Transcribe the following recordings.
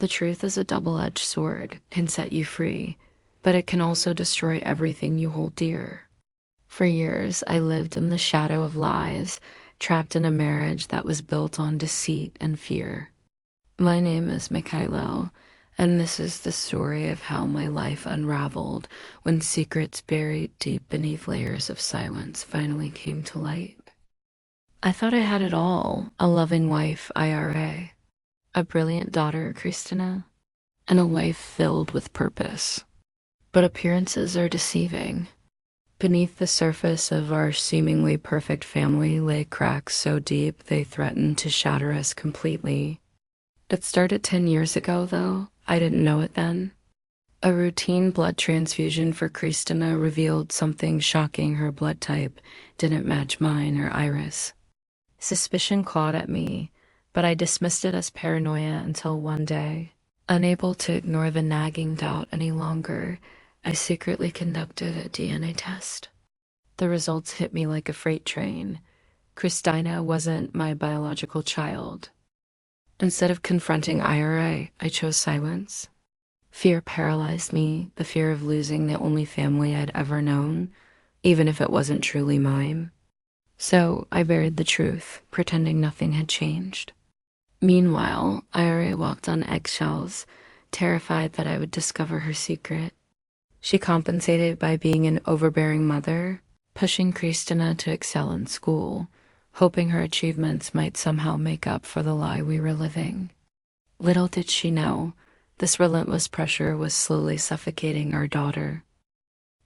The truth is a double-edged sword, can set you free, but it can also destroy everything you hold dear. For years, I lived in the shadow of lies, trapped in a marriage that was built on deceit and fear. My name is Mikhailo, and this is the story of how my life unraveled when secrets buried deep beneath layers of silence finally came to light. I thought I had it all, a loving wife, Ira, a brilliant daughter, Christina, and a life filled with purpose. But appearances are deceiving. Beneath the surface of our seemingly perfect family lay cracks so deep they threatened to shatter us completely. It started 10 years ago, though. I didn't know it then. A routine blood transfusion for Christina revealed something shocking. Her blood type didn't match mine or Iris. Suspicion clawed at me, but I dismissed it as paranoia until one day, unable to ignore the nagging doubt any longer, I secretly conducted a DNA test. The results hit me like a freight train. Christina wasn't my biological child. Instead of confronting Ira, I chose silence. Fear paralyzed me, the fear of losing the only family I'd ever known, even if it wasn't truly mine. So I buried the truth, pretending nothing had changed. Meanwhile, Ira walked on eggshells, terrified that I would discover her secret. She compensated by being an overbearing mother, pushing Christina to excel in school, hoping her achievements might somehow make up for the lie we were living. Little did she know, this relentless pressure was slowly suffocating our daughter.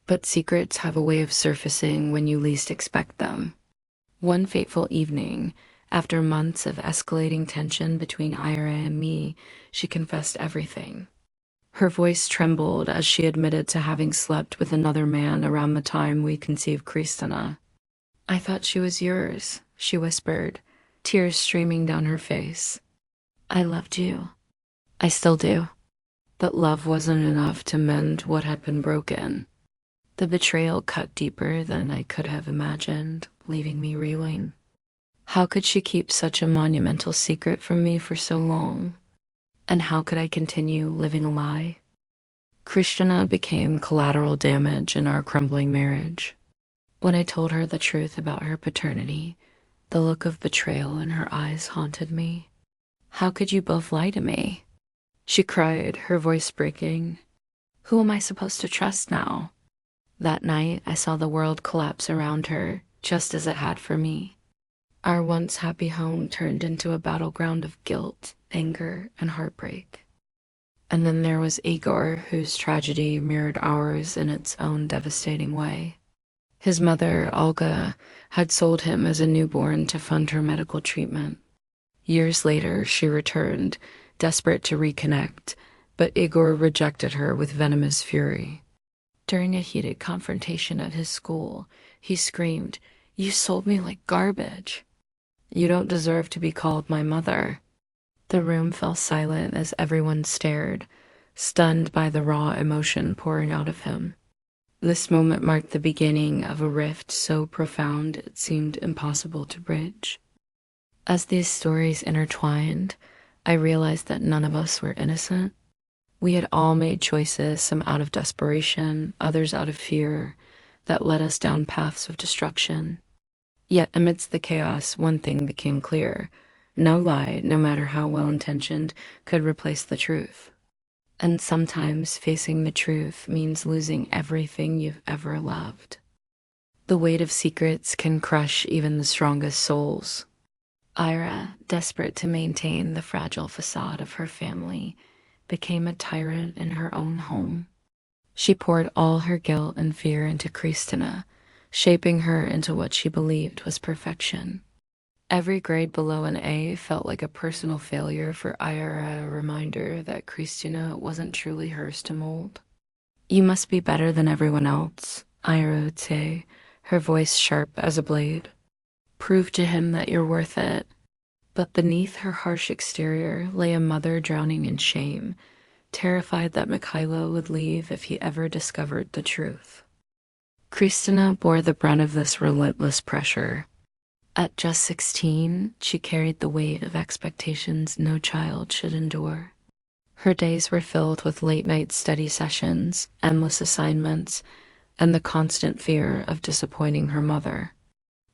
But secrets have a way of surfacing when you least expect them. One fateful evening, after months of escalating tension between Ira and me, she confessed everything. Her voice trembled as she admitted to having slept with another man around the time we conceived Christina. "I thought she was yours," she whispered, tears streaming down her face. "I loved you. I still do." But love wasn't enough to mend what had been broken. The betrayal cut deeper than I could have imagined, leaving me reeling. How could she keep such a monumental secret from me for so long? And how could I continue living a lie? Christina became collateral damage in our crumbling marriage. When I told her the truth about her paternity, the look of betrayal in her eyes haunted me. "How could you both lie to me?" she cried, her voice breaking. "Who am I supposed to trust now?" That night, I saw the world collapse around her, just as it had for me. Our once happy home turned into a battleground of guilt, anger, and heartbreak. And then there was Igor, whose tragedy mirrored ours in its own devastating way. His mother, Olga, had sold him as a newborn to fund her medical treatment. Years later, she returned, desperate to reconnect, but Igor rejected her with venomous fury. During a heated confrontation at his school, he screamed, "You sold me like garbage. You don't deserve to be called my mother." The room fell silent as everyone stared, stunned by the raw emotion pouring out of him. This moment marked the beginning of a rift so profound it seemed impossible to bridge. As these stories intertwined, I realized that none of us were innocent. We had all made choices, some out of desperation, others out of fear, that led us down paths of destruction. Yet amidst the chaos, one thing became clear. No lie, no matter how well-intentioned, could replace the truth. And sometimes facing the truth means losing everything you've ever loved. The weight of secrets can crush even the strongest souls. Ira, desperate to maintain the fragile facade of her family, became a tyrant in her own home. She poured all her guilt and fear into Christina, shaping her into what she believed was perfection. Every grade below an A felt like a personal failure for Ira, a reminder that Christina wasn't truly hers to mold. "You must be better than everyone else," Ira would say, her voice sharp as a blade. "Prove to him that you're worth it." But beneath her harsh exterior lay a mother drowning in shame, terrified that Mikhailo would leave if he ever discovered the truth. Christina bore the brunt of this relentless pressure. At just 16, she carried the weight of expectations no child should endure. Her days were filled with late-night study sessions, endless assignments, and the constant fear of disappointing her mother.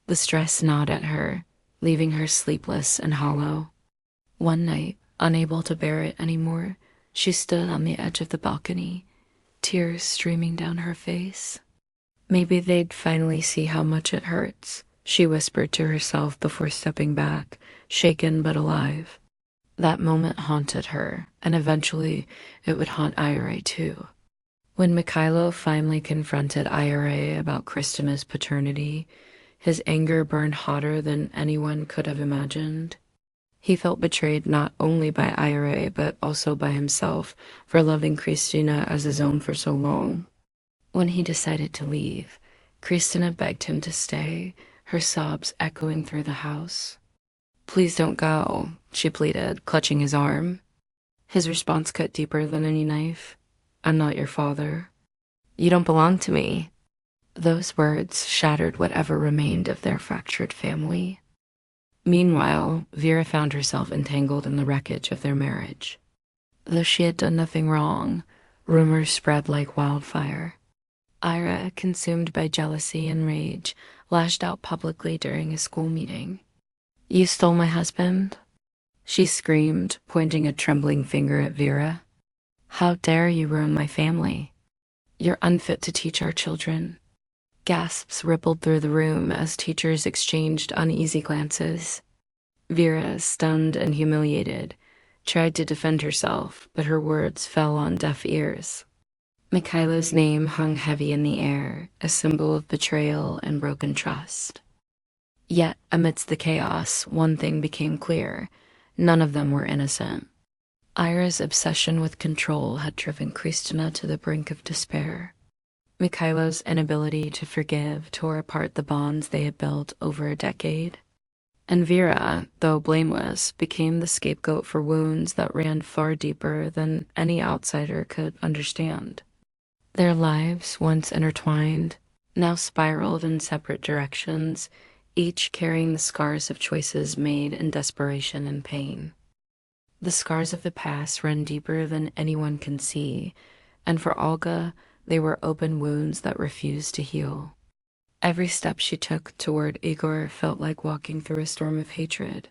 The stress gnawed at her, leaving her sleepless and hollow. One night, unable to bear it anymore, she stood on the edge of the balcony, tears streaming down her face. Maybe they'd finally see how much it hurts, she whispered to herself before stepping back, shaken but alive. That moment haunted her, and eventually it would haunt Ira too. When Mikhailo finally confronted Ira about Kristina's paternity, his anger burned hotter than anyone could have imagined. He felt betrayed not only by Ira but also by himself for loving Kristina as his own for so long. When he decided to leave, Kristina begged him to stay, her sobs echoing through the house. "Please don't go," she pleaded, clutching his arm. His response cut deeper than any knife. "I'm not your father. You don't belong to me." Those words shattered whatever remained of their fractured family. Meanwhile, Vera found herself entangled in the wreckage of their marriage. Though she had done nothing wrong, rumors spread like wildfire. Ira, consumed by jealousy and rage, lashed out publicly during a school meeting. "You stole my husband?" she screamed, pointing a trembling finger at Vera. "How dare you ruin my family? You're unfit to teach our children." Gasps rippled through the room as teachers exchanged uneasy glances. Vera, stunned and humiliated, tried to defend herself, but her words fell on deaf ears. Mikhailo's name hung heavy in the air, a symbol of betrayal and broken trust. Yet, amidst the chaos, one thing became clear. None of them were innocent. Ira's obsession with control had driven Kristina to the brink of despair. Mikhailo's inability to forgive tore apart the bonds they had built over a decade. And Vera, though blameless, became the scapegoat for wounds that ran far deeper than any outsider could understand. Their lives, once intertwined, now spiraled in separate directions, each carrying the scars of choices made in desperation and pain. The scars of the past run deeper than anyone can see, and for Olga, they were open wounds that refused to heal. Every step she took toward Igor felt like walking through a storm of hatred.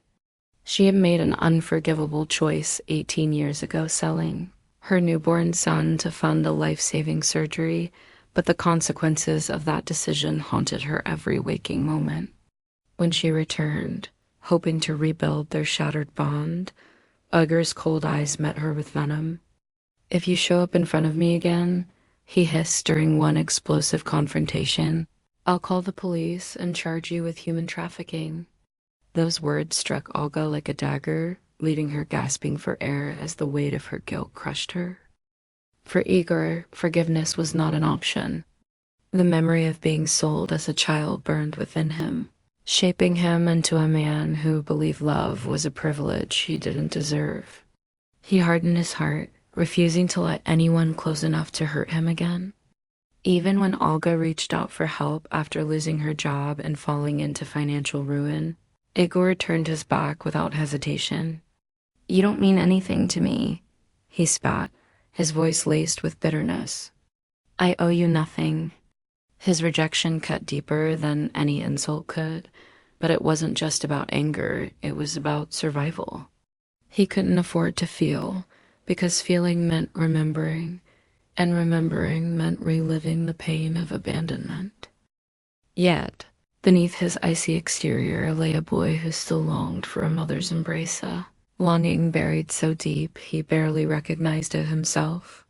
She had made an unforgivable choice 18 years ago, selling her newborn son to fund a life-saving surgery, but the consequences of that decision haunted her every waking moment. When she returned, hoping to rebuild their shattered bond, Igor's cold eyes met her with venom. "If you show up in front of me again," he hissed during one explosive confrontation, "I'll call the police and charge you with human trafficking." Those words struck Olga like a dagger, leaving her gasping for air as the weight of her guilt crushed her. For Igor, forgiveness was not an option. The memory of being sold as a child burned within him, shaping him into a man who believed love was a privilege he didn't deserve. He hardened his heart, refusing to let anyone close enough to hurt him again. Even when Olga reached out for help after losing her job and falling into financial ruin, Igor turned his back without hesitation. "You don't mean anything to me," he spat, his voice laced with bitterness. "I owe you nothing." His rejection cut deeper than any insult could, but it wasn't just about anger, it was about survival. He couldn't afford to feel, because feeling meant remembering, and remembering meant reliving the pain of abandonment. Yet, beneath his icy exterior lay a boy who still longed for a mother's embrace, a longing buried so deep he barely recognized it himself.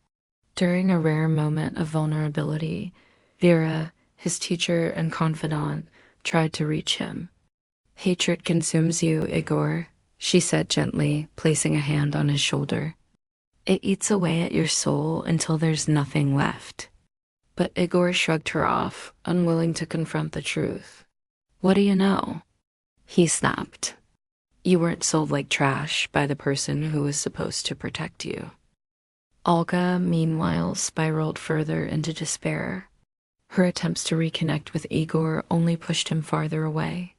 During a rare moment of vulnerability, Vira, his teacher and confidant, tried to reach him. "Hatred consumes you, Igor," she said gently, placing a hand on his shoulder. "It eats away at your soul until there's nothing left." But Igor shrugged her off, unwilling to confront the truth. "What do you know?" he snapped. "You weren't sold like trash by the person who was supposed to protect you." Olga, meanwhile, spiraled further into despair. Her attempts to reconnect with Igor only pushed him farther away.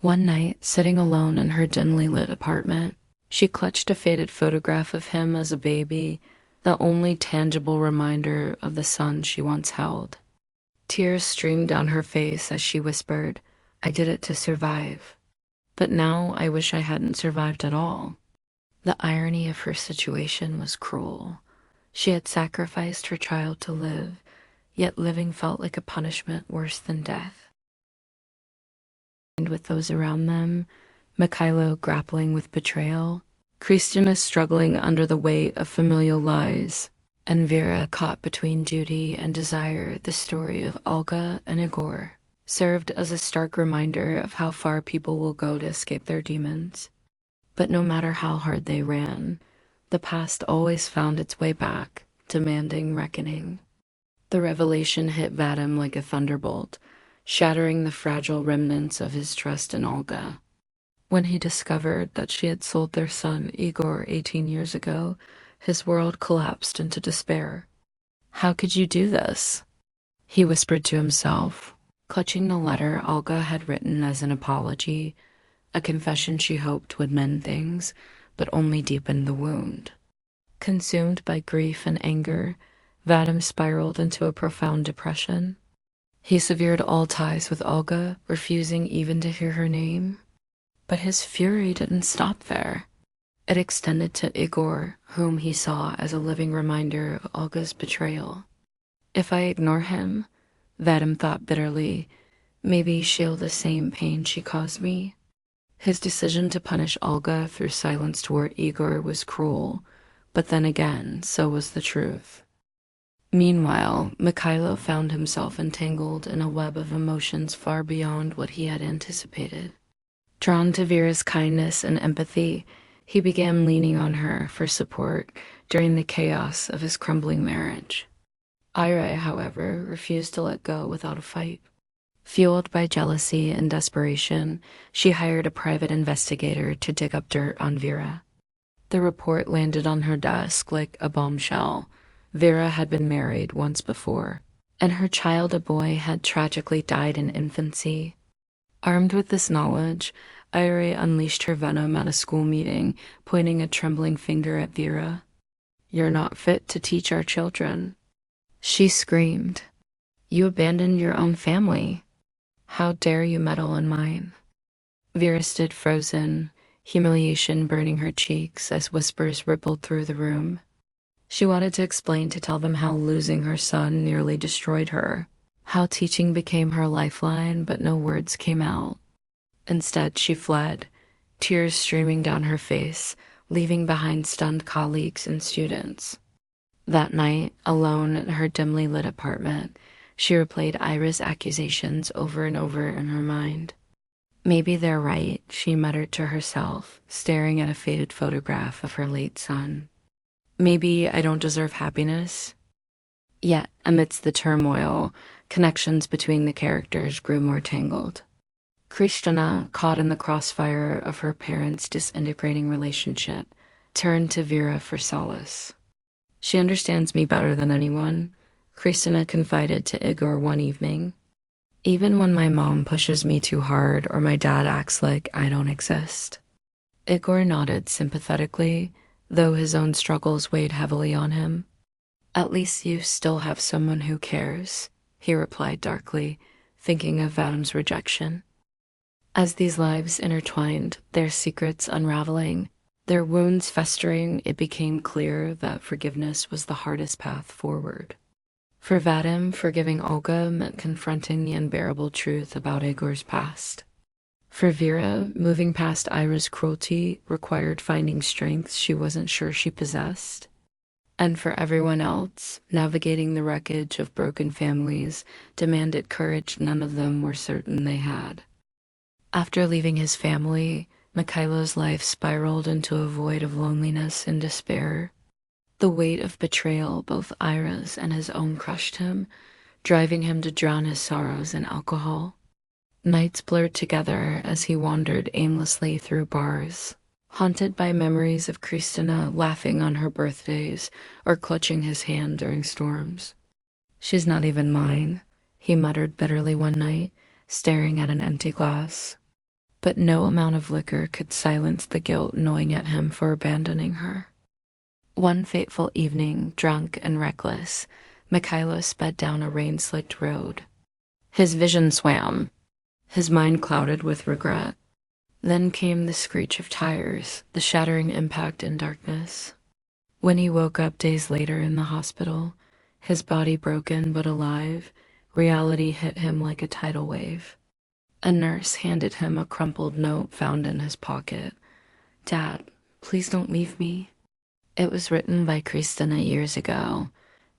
One night, sitting alone in her dimly lit apartment, She clutched a faded photograph of him as a baby, the only tangible reminder of the son she once held. Tears streamed down her face as she whispered, "I did it to survive. But now I wish I hadn't survived at all." The irony of her situation was cruel. She had sacrificed her child to live, yet living felt like a punishment worse than death. And with those around them, Mikhailo grappling with betrayal, Kristina struggling under the weight of familial lies, and Vera caught between duty and desire, the story of Olga and Igor served as a stark reminder of how far people will go to escape their demons. But no matter how hard they ran, the past always found its way back, demanding reckoning. The revelation hit Vadim like a thunderbolt, shattering the fragile remnants of his trust in Olga. When he discovered that she had sold their son, Igor, 18 years ago, his world collapsed into despair. "How could you do this?" he whispered to himself, clutching the letter Olga had written as an apology, a confession she hoped would mend things, but only deepened the wound. Consumed by grief and anger, Vadim spiraled into a profound depression. He severed all ties with Olga, refusing even to hear her name. But his fury didn't stop there. It extended to Igor, whom he saw as a living reminder of Olga's betrayal. "If I ignore him," Vadim thought bitterly, "maybe she'll the same pain she caused me." His decision to punish Olga through silence toward Igor was cruel, but then again, so was the truth. Meanwhile, Mikhailo found himself entangled in a web of emotions far beyond what he had anticipated. Drawn to Vera's kindness and empathy, he began leaning on her for support during the chaos of his crumbling marriage. Ira, however, refused to let go without a fight. Fueled by jealousy and desperation, she hired a private investigator to dig up dirt on Vira. The report landed on her desk like a bombshell. Vira had been married once before, and her child, a boy, had tragically died in infancy. Armed with this knowledge, Ira unleashed her venom at a school meeting, pointing a trembling finger at Vira. "You're not fit to teach our children," she screamed. "You abandoned your own family. How dare you meddle in mine?" Vera stood frozen, humiliation burning her cheeks as whispers rippled through the room. She wanted to explain, to tell them how losing her son nearly destroyed her, how teaching became her lifeline, but no words came out. Instead, she fled, tears streaming down her face, leaving behind stunned colleagues and students. That night, alone in her dimly lit apartment, she replayed Ira's accusations over and over in her mind. "Maybe they're right," she muttered to herself, staring at a faded photograph of her late son. "Maybe I don't deserve happiness." Yet, amidst the turmoil, connections between the characters grew more tangled. Kristina, caught in the crossfire of her parents' disintegrating relationship, turned to Vera for solace. "She understands me better than anyone," Kristina confided to Igor one evening. "Even when my mom pushes me too hard or my dad acts like I don't exist." Igor nodded sympathetically, though his own struggles weighed heavily on him. "At least you still have someone who cares," he replied darkly, thinking of Vadim's rejection. As these lives intertwined, their secrets unraveling, their wounds festering, it became clear that forgiveness was the hardest path forward. For Vadim, forgiving Olga meant confronting the unbearable truth about Igor's past. For Vera, moving past Ira's cruelty required finding strength she wasn't sure she possessed. And for everyone else, navigating the wreckage of broken families demanded courage none of them were certain they had. After leaving his family, Mikhailo's life spiraled into a void of loneliness and despair. The weight of betrayal, both Ira's and his own, crushed him, driving him to drown his sorrows in alcohol. Nights blurred together as he wandered aimlessly through bars, haunted by memories of Kristina laughing on her birthdays or clutching his hand during storms. "She's not even mine," he muttered bitterly one night, staring at an empty glass. But no amount of liquor could silence the guilt gnawing at him for abandoning her. One fateful evening, drunk and reckless, Mikhailo sped down a rain-slicked road. His vision swam, his mind clouded with regret. Then came the screech of tires, the shattering impact in darkness. When he woke up days later in the hospital, his body broken but alive, reality hit him like a tidal wave. A nurse handed him a crumpled note found in his pocket. "Dad, please don't leave me." It was written by Christina years ago,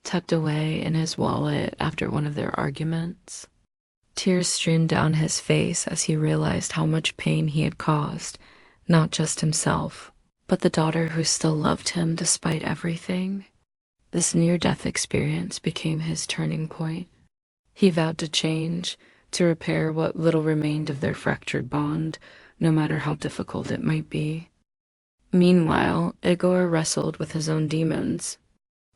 tucked away in his wallet after one of their arguments. Tears streamed down his face as he realized how much pain he had caused, not just himself, but the daughter who still loved him despite everything. This near-death experience became his turning point. He vowed to change, to repair what little remained of their fractured bond, no matter how difficult it might be. Meanwhile, Igor wrestled with his own demons.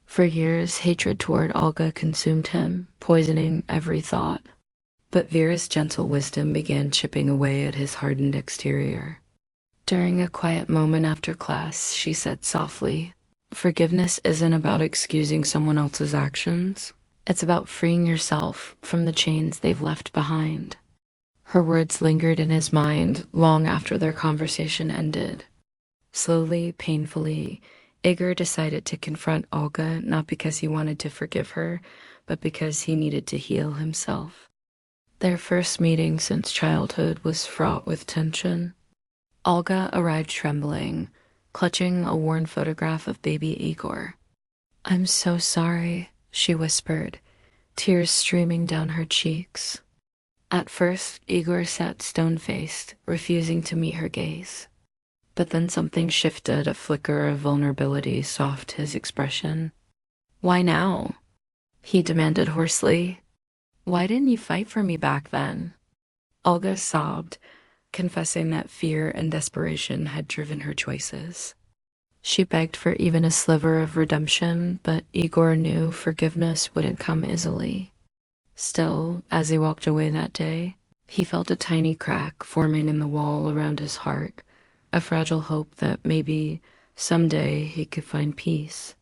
For years, hatred toward Olga consumed him, poisoning every thought. But Vira's gentle wisdom began chipping away at his hardened exterior. During a quiet moment after class, she said softly, "Forgiveness isn't about excusing someone else's actions. It's about freeing yourself from the chains they've left behind." Her words lingered in his mind long after their conversation ended. Slowly, painfully, Igor decided to confront Olga not because he wanted to forgive her, but because he needed to heal himself. Their first meeting since childhood was fraught with tension. Olga arrived trembling, clutching a worn photograph of baby Igor. "I'm so sorry," she whispered, tears streaming down her cheeks. At first, Igor sat stone-faced, refusing to meet her gaze. But then something shifted, a flicker of vulnerability softened his expression. "Why now?" he demanded hoarsely. "Why didn't you fight for me back then?" Olga sobbed, confessing that fear and desperation had driven her choices. She begged for even a sliver of redemption, but Igor knew forgiveness wouldn't come easily. Still, as he walked away that day, he felt a tiny crack forming in the wall around his heart, a fragile hope that maybe someday he could find peace.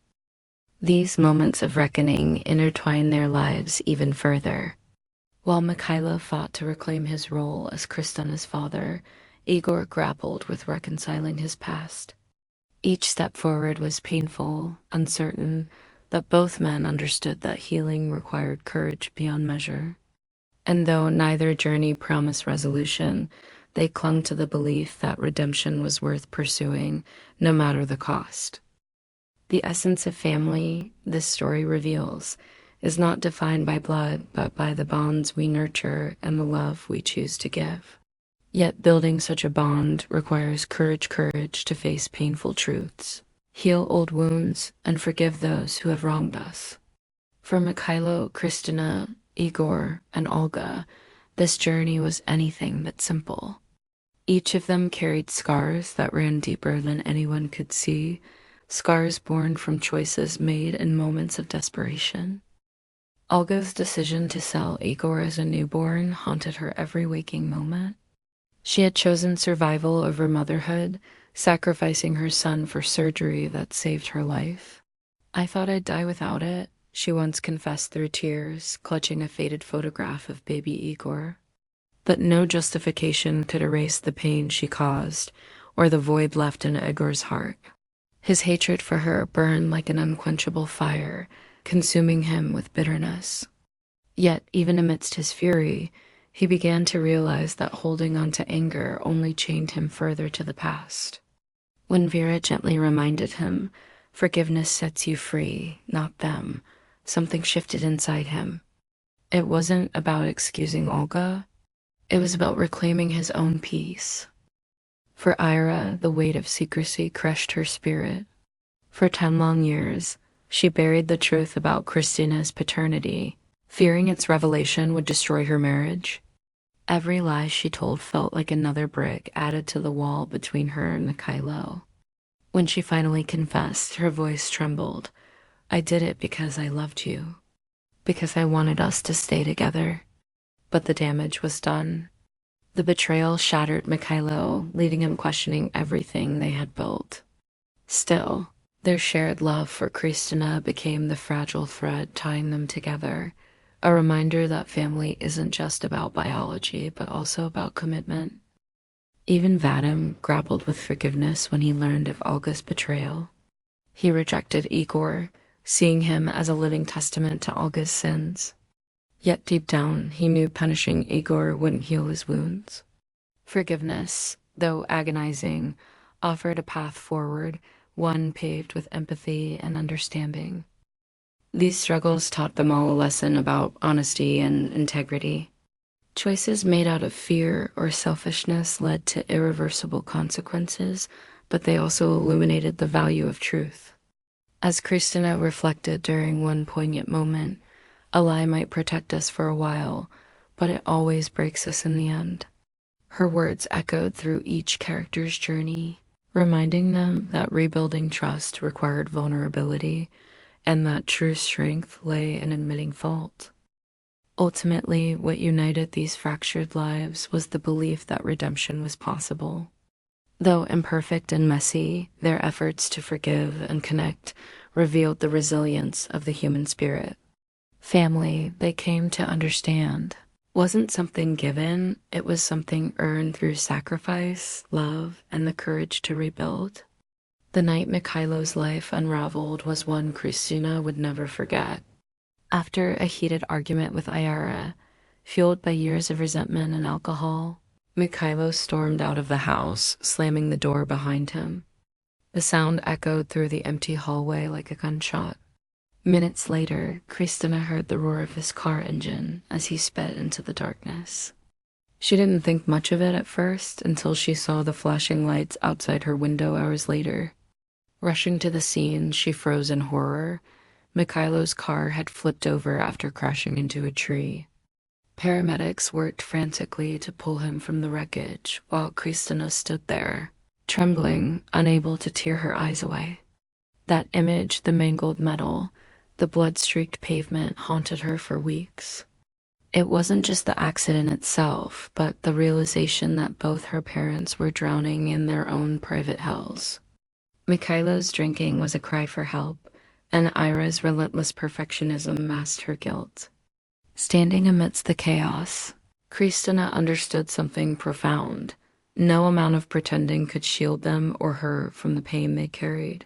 These moments of reckoning intertwined their lives even further. While Mikhailo fought to reclaim his role as Kristina's father, Igor grappled with reconciling his past. Each step forward was painful, uncertain, but both men understood that healing required courage beyond measure. And though neither journey promised resolution, they clung to the belief that redemption was worth pursuing, no matter the cost. The essence of family, this story reveals, is not defined by blood, but by the bonds we nurture and the love we choose to give. Yet building such a bond requires courage to face painful truths, heal old wounds, and forgive those who have wronged us. For Mikhailo, Kristina, Igor, and Olga, this journey was anything but simple. Each of them carried scars that ran deeper than anyone could see, scars born from choices made in moments of desperation. Olga's decision to sell Igor as a newborn haunted her every waking moment. She had chosen survival over motherhood, sacrificing her son for surgery that saved her life. "I thought I'd die without it," she once confessed through tears, clutching a faded photograph of baby Igor. But no justification could erase the pain she caused, or the void left in Igor's heart. His hatred for her burned like an unquenchable fire, consuming him with bitterness. Yet, even amidst his fury, he began to realize that holding on to anger only chained him further to the past. When Vira gently reminded him, "Forgiveness sets you free, not them," something shifted inside him. It wasn't about excusing Olga. It was about reclaiming his own peace. For Ira, the weight of secrecy crushed her spirit. For 10 long years, she buried the truth about Kristina's paternity, fearing its revelation would destroy her marriage. Every lie she told felt like another brick added to the wall between her and Mikhailo. When she finally confessed, her voice trembled. "I did it because I loved you, because I wanted us to stay together." But the damage was done. The betrayal shattered Mikhailo, leaving him questioning everything they had built. Still, their shared love for Kristina became the fragile thread tying them together, a reminder that family isn't just about biology, but also about commitment. Even Vadim grappled with forgiveness when he learned of Olga's betrayal. He rejected Igor, seeing him as a living testament to Olga's sins. Yet deep down, he knew punishing Igor wouldn't heal his wounds. Forgiveness, though agonizing, offered a path forward, one paved with empathy and understanding. These struggles taught them all a lesson about honesty and integrity. Choices made out of fear or selfishness led to irreversible consequences, but they also illuminated the value of truth. As Kristina reflected during one poignant moment, a lie might protect us for a while, but it always breaks us in the end. Her words echoed through each character's journey, reminding them that rebuilding trust required vulnerability and that true strength lay in admitting fault. Ultimately, what united these fractured lives was the belief that redemption was possible. Though imperfect and messy, their efforts to forgive and connect revealed the resilience of the human spirit. Family, they came to understand, wasn't something given, it was something earned through sacrifice, love, and the courage to rebuild. The night Mikhailo's life unraveled was one Kristina would never forget. After a heated argument with Ayara, fueled by years of resentment and alcohol, Mikhailo stormed out of the house, slamming the door behind him. The sound echoed through the empty hallway like a gunshot. Minutes later, Kristina heard the roar of his car engine as he sped into the darkness. She didn't think much of it at first until she saw the flashing lights outside her window hours later. Rushing to the scene, she froze in horror. Mikhailo's car had flipped over after crashing into a tree. Paramedics worked frantically to pull him from the wreckage, while Kristina stood there, trembling, unable to tear her eyes away. That image, the mangled metal, the blood-streaked pavement, haunted her for weeks. It wasn't just the accident itself, but the realization that both her parents were drowning in their own private hells. Mikhailo's drinking was a cry for help, and Ira's relentless perfectionism masked her guilt. Standing amidst the chaos, Kristina understood something profound. No amount of pretending could shield them or her from the pain they carried.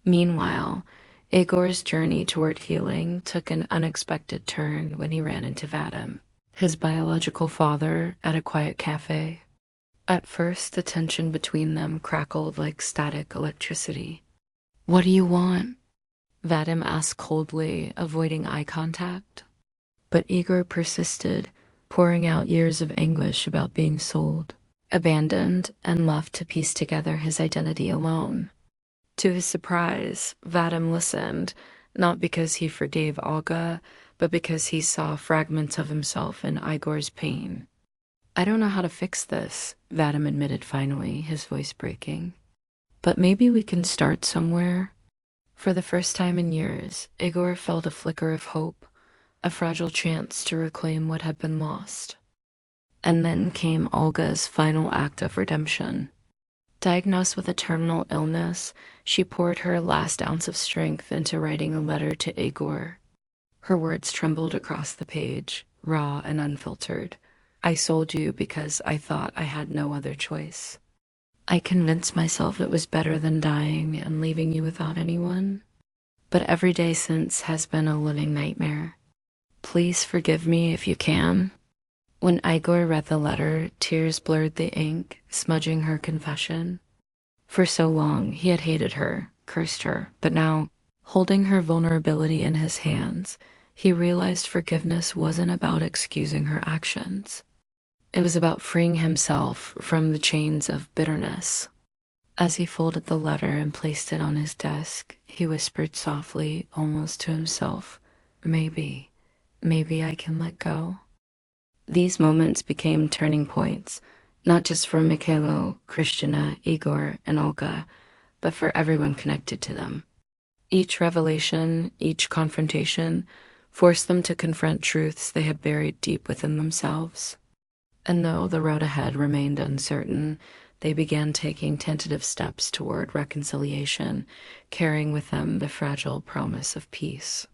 Meanwhile, Igor's journey toward healing took an unexpected turn when he ran into Vadim, his biological father, at a quiet cafe. At first, the tension between them crackled like static electricity. "What do you want?" Vadim asked coldly, avoiding eye contact. But Igor persisted, pouring out years of anguish about being sold, abandoned, and left to piece together his identity alone. To his surprise, Vadim listened, not because he forgave Olga, but because he saw fragments of himself in Igor's pain. "I don't know how to fix this," Vadim admitted finally, his voice breaking. "But maybe we can start somewhere." For the first time in years, Igor felt a flicker of hope, a fragile chance to reclaim what had been lost. And then came Olga's final act of redemption. Diagnosed with a terminal illness, she poured her last ounce of strength into writing a letter to Igor. Her words trembled across the page, raw and unfiltered. "I sold you because I thought I had no other choice. I convinced myself it was better than dying and leaving you without anyone. But every day since has been a living nightmare. Please forgive me if you can." When Igor read the letter, tears blurred the ink, smudging her confession. For so long, he had hated her, cursed her, but now, holding her vulnerability in his hands, he realized forgiveness wasn't about excusing her actions. It was about freeing himself from the chains of bitterness. As he folded the letter and placed it on his desk, he whispered softly, almost to himself, maybe I can let go." These moments became turning points, not just for Mikhailo, Kristina, Igor, and Olga, but for everyone connected to them. Each revelation, each confrontation, forced them to confront truths they had buried deep within themselves. And though the road ahead remained uncertain, they began taking tentative steps toward reconciliation, carrying with them the fragile promise of peace.